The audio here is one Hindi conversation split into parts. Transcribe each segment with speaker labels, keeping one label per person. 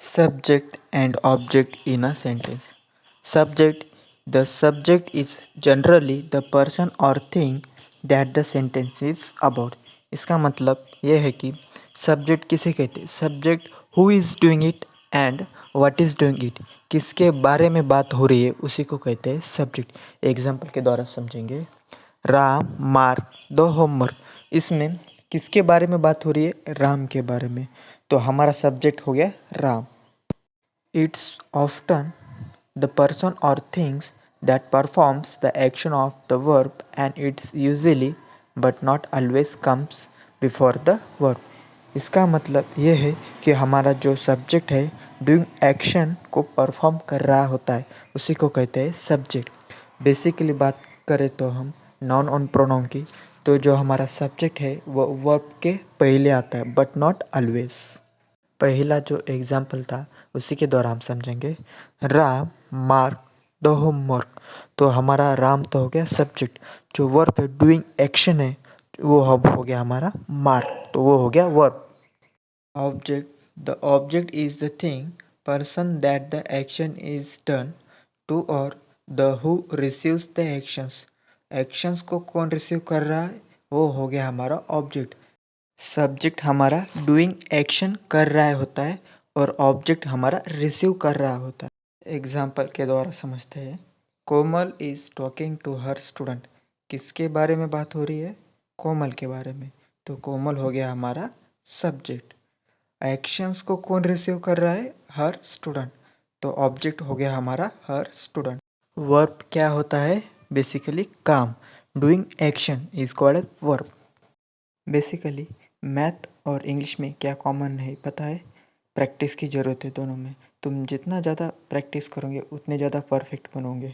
Speaker 1: Subject and object in a sentence. Subject. The subject is generally the person or thing that the sentence is about. इसका मतलब यह है कि सब्जेक्ट किसे कहते हैं. Subject who is doing it and what is doing it. किसके बारे में बात हो रही है उसी को कहते हैं सब्जेक्ट. एग्जाम्पल के द्वारा समझेंगे. Ram mark the homework. इसमें किसके बारे में बात हो रही है. राम के बारे में. तो हमारा सब्जेक्ट हो गया Ram. It's often the person or things that performs the action of the verb, and it's usually but not always comes before the verb. इसका मतलब ये है कि हमारा जो सब्जेक्ट है डूइंग एक्शन को परफॉर्म कर रहा होता है उसी को कहते हैं सब्जेक्ट. बेसिकली बात करें तो हम नाउन ऑन प्रोनाउन की, तो जो हमारा सब्जेक्ट है वो वर्ब के पहले आता है बट नॉट ऑलवेज. पहला जो एग्जाम्पल था उसी के द्वारा हम समझेंगे. Ram mark the homework. तो हमारा राम तो हो गया सब्जेक्ट. जो वर्ब है डूइंग एक्शन है वो हो गया हमारा मार्क, तो वो हो गया verb. Object. The object is the thing person that the action is done to और the who receives the actions. Actions को कौन रिसीव कर रहा है वो हो गया हमारा ऑब्जेक्ट. सब्जेक्ट हमारा डूइंग एक्शन कर रहा होता है और ऑब्जेक्ट हमारा रिसीव कर रहा होता है. एग्जाम्पल के द्वारा समझते हैं. Komal is talking to her student. किसके बारे में बात हो रही है. कोमल के बारे में. तो कोमल हो गया हमारा सब्जेक्ट. एक्शंस को कौन रिसीव कर रहा है. हर स्टूडेंट. तो ऑब्जेक्ट हो गया हमारा हर स्टूडेंट. वर्ब क्या होता है. बेसिकली काम. Doing action is called as verb. Basically math और इंग्लिश में क्या कॉमन है पता है. प्रैक्टिस की ज़रूरत है दोनों में. तुम जितना ज़्यादा प्रैक्टिस करोगे उतने ज़्यादा परफेक्ट बनोगे.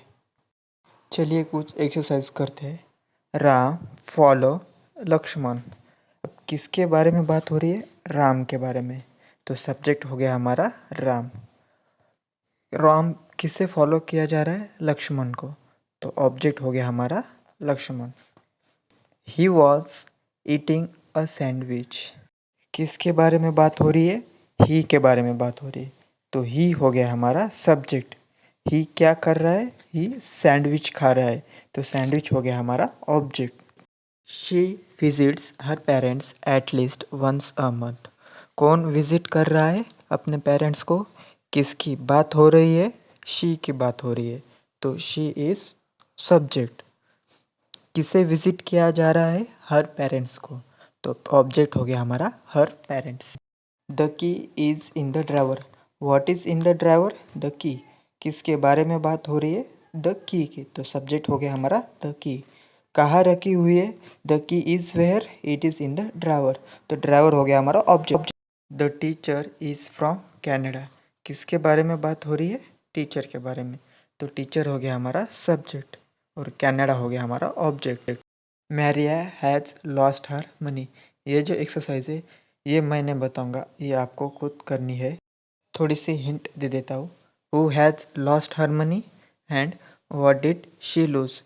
Speaker 1: चलिए कुछ एक्सरसाइज करते हैं. राम फॉलो लक्ष्मण. अब किसके बारे में बात हो रही है. राम के बारे में. तो सब्जेक्ट हो गया हमारा राम. राम किसे फॉलो किया जा रहा है. लक्ष्मण को. तो ऑब्जेक्ट हो गया हमारा Lakshman. He was eating a sandwich. किसके बारे में बात हो रही है. ही के बारे में बात हो रही है. तो ही हो गया हमारा सब्जेक्ट. ही क्या कर रहा है. ही सैंडविच खा रहा है. तो सैंडविच हो गया हमारा object. She visits her parents at least once a month. कौन विजिट कर रहा है अपने पेरेंट्स को. किसकी बात हो रही है. शी की बात हो रही है. तो शी इज़ सब्जेक्ट. किसे विजिट किया जा रहा है. हर पेरेंट्स को. तो ऑब्जेक्ट हो गया हमारा her parents. The key is in the driver. What is in the driver. The key. किसके बारे में बात हो रही है. द की की. तो सब्जेक्ट हो गया हमारा द की. कहाँ रखी हुई है. The key is where. It is in the driver. तो ड्राइवर हो गया हमारा object. The teacher is from Canada. किसके बारे में बात हो रही है. टीचर के बारे में. तो टीचर हो गया हमारा सब्जेक्ट और कैनेडा हो गया हमारा object. Maria has lost her money. ये जो एक्सरसाइज है ये मैंने बताऊंगा, ये आपको खुद करनी है. थोड़ी सी हिंट दे देता हूँ. Who has lost her money and what did she loose.